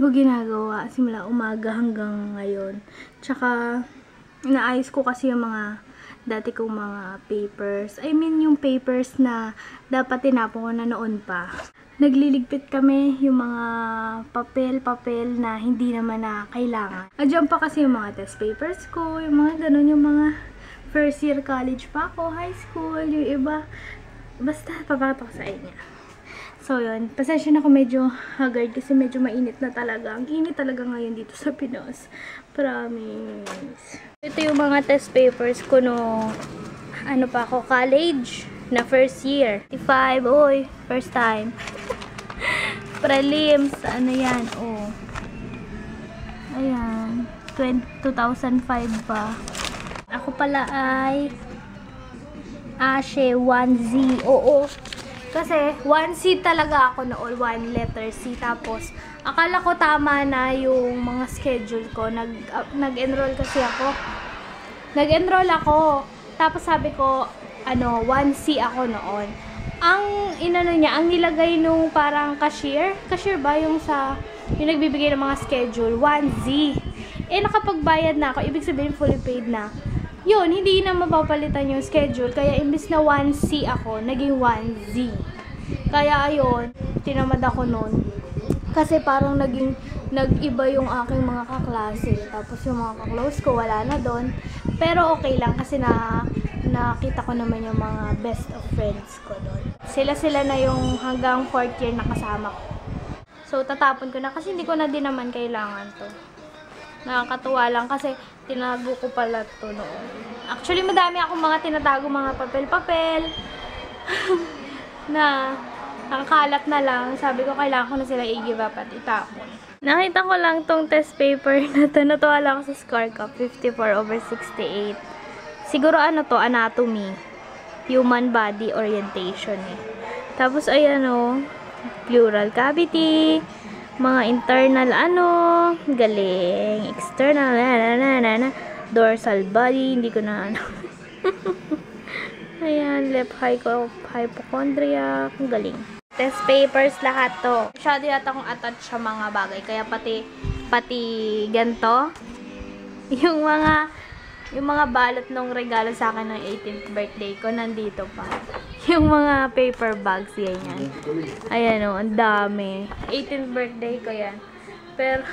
ko ginagawa simula umaga hanggang ngayon. Tsaka, inaayos ko kasi yung mga dati kong mga papers. I mean, yung papers na dapat tinapon ko na noon pa. Nagliligpit kami yung mga papel na hindi naman na kailangan. Andiyan pa kasi yung mga test papers ko, yung mga ganun, yung mga first year college pa ako, high school, yung iba. Basta, papakita ko sa inyo. So, yun. Pasensya na ako medyo haggard kasi medyo mainit na talaga. Ang init talaga ngayon dito sa Pinas. Promise. Ito yung mga test papers ko no, ano pa ako, college na first year. 55, oy, first time. Prelims, ano yan, oh. Ayan, 2005 pa. Ako pala ay Ashe 1Z, oo. Kasi 1C talaga ako noon, 1 letter C. Tapos, akala ko tama na yung mga schedule ko. Nag-enroll kasi ako. Nag-enroll ako. Tapos sabi ko, 1C ako noon. Ang inano niya, ang nilagay nung parang cashier ba yung nagbibigay ng mga schedule, 1Z. Eh, nakapagbayad na ako. Ibig sabihin, fully paid na. Yun, hindi na mapapalitan yung schedule. Kaya, imbis na 1C ako, naging 1Z. Kaya, ayun, tinamad ako nun. Kasi parang nag-iba yung aking mga kaklase. Tapos, yung mga kaklose ko, wala na doon. Pero, okay lang kasi nakita ko naman yung mga best of friends ko doon. Sila na yung hanggang 4th year nakasama ko. So, tatapon ko na kasi hindi ko na din naman kailangan to. Nakakatuwa lang kasi tinago ko pala to noon. Actually, madami akong mga tinatago, mga papel-papel na nakakalat na lang. Sabi ko, kailangan ko na sila i-give up at itapon. Nakita ko lang tong test paper na to. Natuwa lang ako sa score ko, 54/68. Siguro ano to, anatomy. Human body orientation eh. Tapos, ayan o, pleural cavity. Mga internal galing, external, dorsal body, hindi ko na ayan, left hypochondriac, galing. Test papers lahat to. Masyado yata akong attach sa mga bagay, kaya pati ganito, yung mga balot nung regalo sa akin ng 18th birthday ko, nandito pa. Yung mga paper bags, yan. Ayan o, ang dami. 18th birthday ko yan. Pero,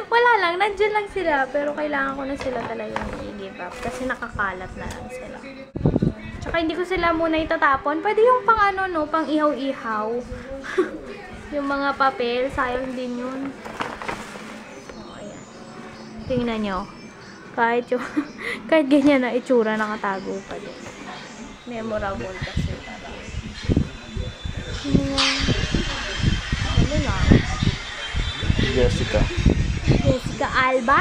wala lang, nandiyan lang sila. Pero kailangan ko na sila talagang i-give up. Kasi nakakalat na lang sila. Tsaka hindi ko sila muna itatapon. Pwede yung pang ihaw-ihaw. Yung mga papel, sayang din yun. O, ayan. Tingnan nyo. Kahit ganyan na itsura, nakatago pa din. Memorable kasi parang. Ano lang? Jessica Alba?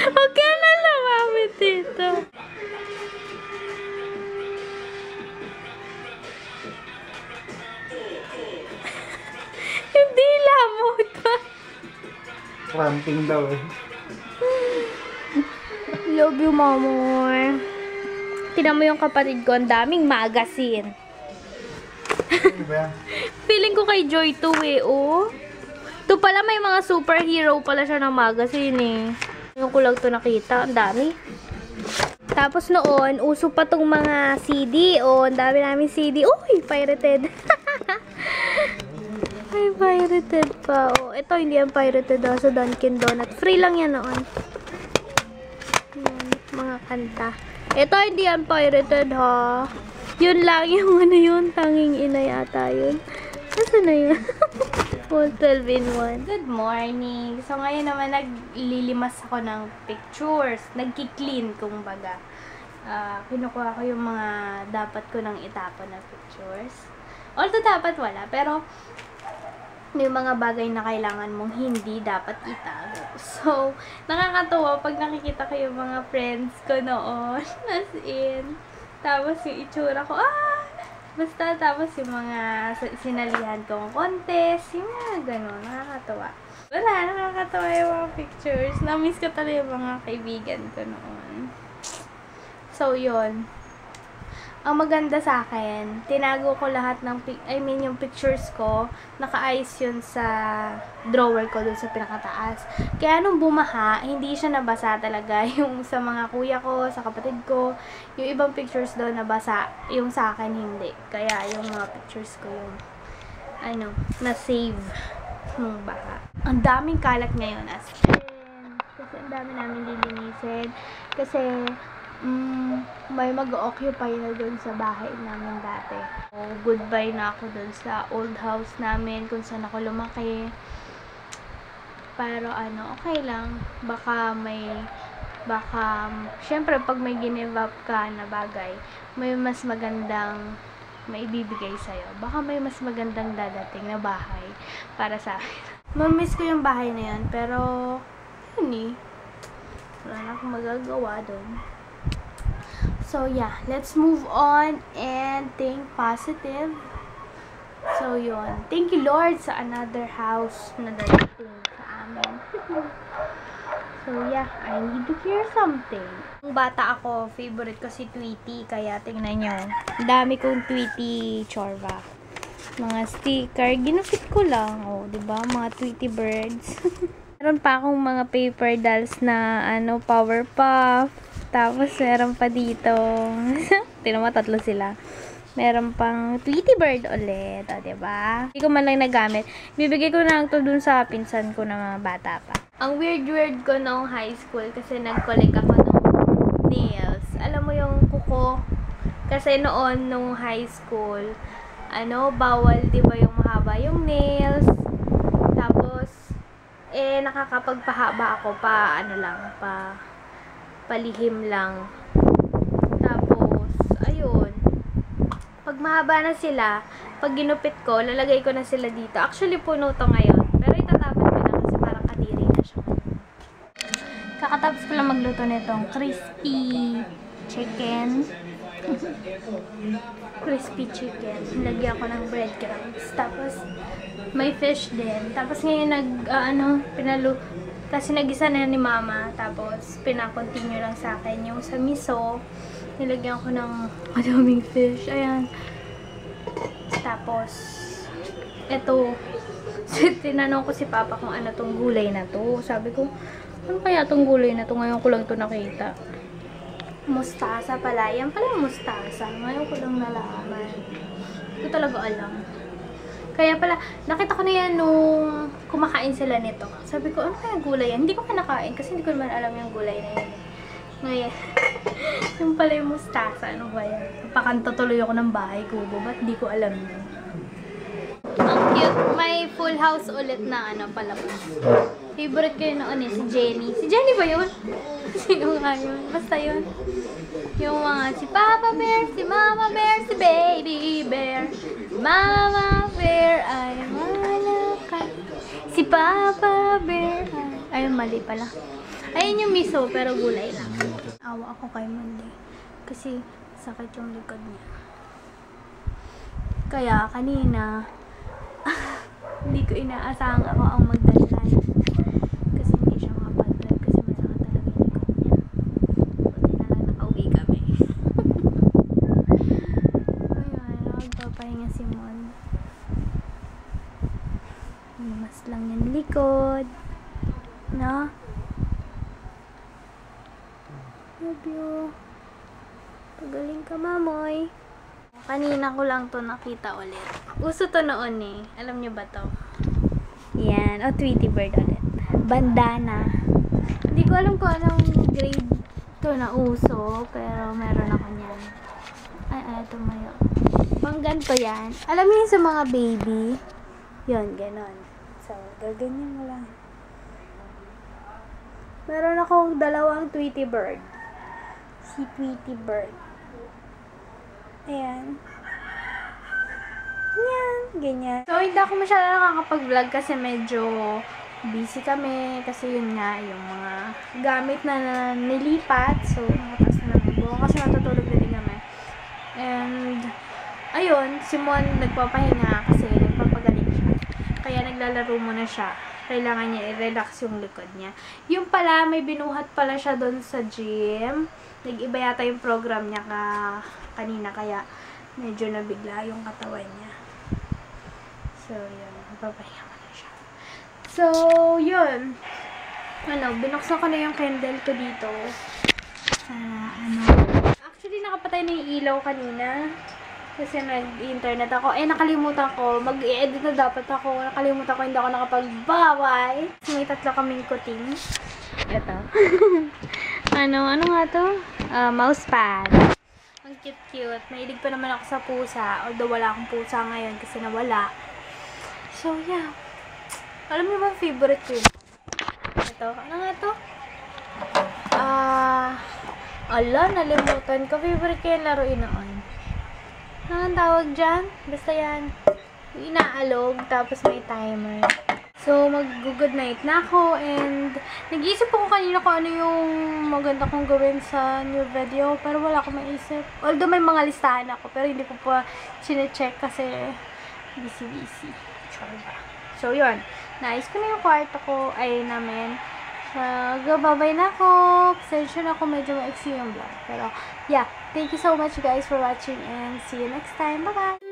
Okay na lang, mami, tito. Hindi lamot pa. cramping daw eh. Love you, mamoy. Tinan mo yung kapatid ko, ang daming magazine. Ano ba? Feeling ko kay Joy to eh, oh. Ito pala, may mga superhero pala siya ng magazine eh. Yung ko lang ito nakita, ang dami. Tapos noon, uso pa tong mga CD, oh. Ang dami namin CD. Uy, pirated. Ay, pirated pa, oh. Ito, hindi yan pirated daw sa Dunkin Donut. Free lang yan noon. Yan, mga kanta. Ito, hindi yan pirated, ha. Yun lang yung yun. Tanging ina yata yun. Nasaan na yun? 12 in 1. Good morning. So, ngayon naman naglilimas ako ng pictures. Nagki-clean, kumbaga. Kinukuha ko yung mga dapat ko nang itapon na pictures. Although dapat wala, pero may mga bagay na kailangan mong hindi dapat itago. So, nakakatuwa pag nakikita ko yung mga friends ko noon. As in. Tapos yung itsura ko, basta tapos yung mga sinalihan kong contest, yung mga gano'n. Nakakatuwa. Wala, nakakatuwa yung mga pictures. Na-miss ko talaga yung mga kaibigan ko noon. So, yun. Ang maganda sa akin, tinago ko lahat ng, yung pictures ko, naka-ice yun sa drawer ko dun sa pinakataas. Kaya nung bumaha, hindi siya nabasa talaga. Yung sa mga kuya ko, sa kapatid ko, yung ibang pictures doon nabasa, yung sa akin hindi. Kaya yung mga pictures ko yung, na-save nung baha. Ang daming kalat ngayon as in. Kasi ang dami namin lilinisin. Kasi, may mag-occupy na dun sa bahay namin dati. So, goodbye na ako dun sa old house namin kung saan ako lumaki. Pero okay lang. Syempre pag may give up ka na bagay, may mas magandang maibibigay sa'yo. Baka may mas magandang dadating na bahay para sa akin. Mamiss ko yung bahay na yan, pero yun wala na akong magagawa dun. So, yeah. Let's move on and think positive. So, yun. Thank you, Lord, sa another house na darating sa amin. So, yeah. I need to hear something. Nung bata ako, favorite ko si Tweety. Kaya, tingnan nyo. Ang dami kong Tweety chorba. Mga sticker. Ginupit ko lang. O, diba? Mga Tweety birds. Meron pa akong mga paper dolls na, Powerpuff. Tapos, meron pa dito. Tignan mo, 3 sila. Meron pang Tweety Bird ulit. O, diba? Hindi ko man lang nagamit. Bibigay ko na lang to dun sa pinsan ko na mga bata pa. Ang weird ko noong high school kasi nag-collect ako ng nails. Alam mo yung kuko? Kasi noon, nung high school, bawal, diba, yung mahaba yung nails. Tapos, nakakapagpahaba ako palihim lang. Tapos, ayun. Pag mahaba na sila, pag ginupit ko, lalagay ko na sila dito. Actually, puno to ngayon. Pero itatapat ko na kasi parang kadiri na siya. Kakatapos ko lang magluto nitong crispy chicken. Crispy chicken. Nilagyan ko ng breadcrumbs. Tapos, may fish din. Tapos ngayon kasi nagisa na ni mama. Tapos, pinakontinue lang sa akin yung sa miso. Nilagyan ko ng madaming fish. Ayan. Tapos, eto. Tinanong ko si Papa kung ano tong gulay na to. Sabi ko, ano kaya tong gulay na to? Ngayon ko lang to nakita. Mustasa pala. Yan pala yung mustasa. Ngayon ko lang nalaman. Hindi ko talaga alam. Kaya pala, nakita ko na yan nung kumakain sila nito. Sabi ko, ano kaya gulay yan? Hindi ko pa nakain kasi hindi ko naman alam yung gulay na yan. Ngayon, yung pala yung mustasa. Ano ba yan? Napakanta tuloy ako ng bahay kubo. Ba't di ko alam yun? Ang cute. May full house ulit na palabas. Favorite ko yun noon si Jenny. Si Jenny ba yun? Sino nga yun? Basta yun. Yung mga si Papa Bear, si Mama Bear, si Baby Bear. Mama Bear ay malakas. Si Papa Bear ay mali pala. Ayun yung miso, pero gulay lang. Awa ako kay Monday. Kasi sakit yung likod niya. Kaya kanina, hindi ko inaasahang ako ang magdadrive. Kasi hindi siya makapag-drive kasi masakit talaga yung likod niya. Buti na lang nakauwi kami. Ayun, nagpapahinga si Mon. Mas lang yung likod. No? Love you. Pagaling ka, Mamoy. Kanina ko lang to nakita ulit. Uso to noon Alam niyo ba to? Yan. O, Tweety Bird ulit. Bandana. Hindi ko alam kung anong grade to na uso. Pero meron ako niyan. Ay, tumayo. Pang ganito yan. Alam niyo sa mga baby? Yun, ganon. So, gaganyan mo lang. Meron akong 2 Tweety Bird. Si Tweety Bird. Ayan. Yan, ganyan. So, hindi ako masyadong nakakapag-vlog kasi medyo busy kami. Kasi yun nga, yung mga gamit na nilipat. So, nakatas na naman buo. Kasi natutulog na din kami. And, ayun, si Mon nagpapahinga kasi nagpapagaling siya. Kaya naglalaro muna siya. Kailangan niya i-relax yung likod niya. Yung pala, may binuhat pala siya doon sa gym. Nag-iba yata yung program niya kanina kaya medyo nabigla yung katawan niya. So, yun. Papahinga ko na siya. So, yun. Binuksan ko na yung candle ko dito. Actually, nakapatay na yung ilaw kanina. Kasi nag-internet ako. Nakalimutan ko. Mag-i-edit na dapat ako. Nakalimutan ko, hindi ako nakapagbaway. May 3 kaming kuting. Ito. Ano nga to? Mousepad. Ang cute-cute. Mahilig pa naman ako sa pusa. Although wala akong pusa ngayon kasi nawala. So, yeah. Alam niyo ba favorite ko yun? Ito. Ano nga to? Nalimutan ko. Favorite ko yung laruin noon. Ano ang tawag dyan? Basta yan. Yung inaalog, tapos may timer. So, mag-good night na ako. And, nag-iisip ako kanina kung ano yung maganda kong gawin sa new video. Pero wala akong maisip. Although may mga listahan ako. Pero hindi ko pa chinecheck kasi busy. So, yun. Naayos ko na yung kwarto ko. Namin. Babay na ako. Pasensya na ako. Medyo maiksi yung vlog. Pero, yeah. Thank you so much guys for watching and see you next time. Bye-bye!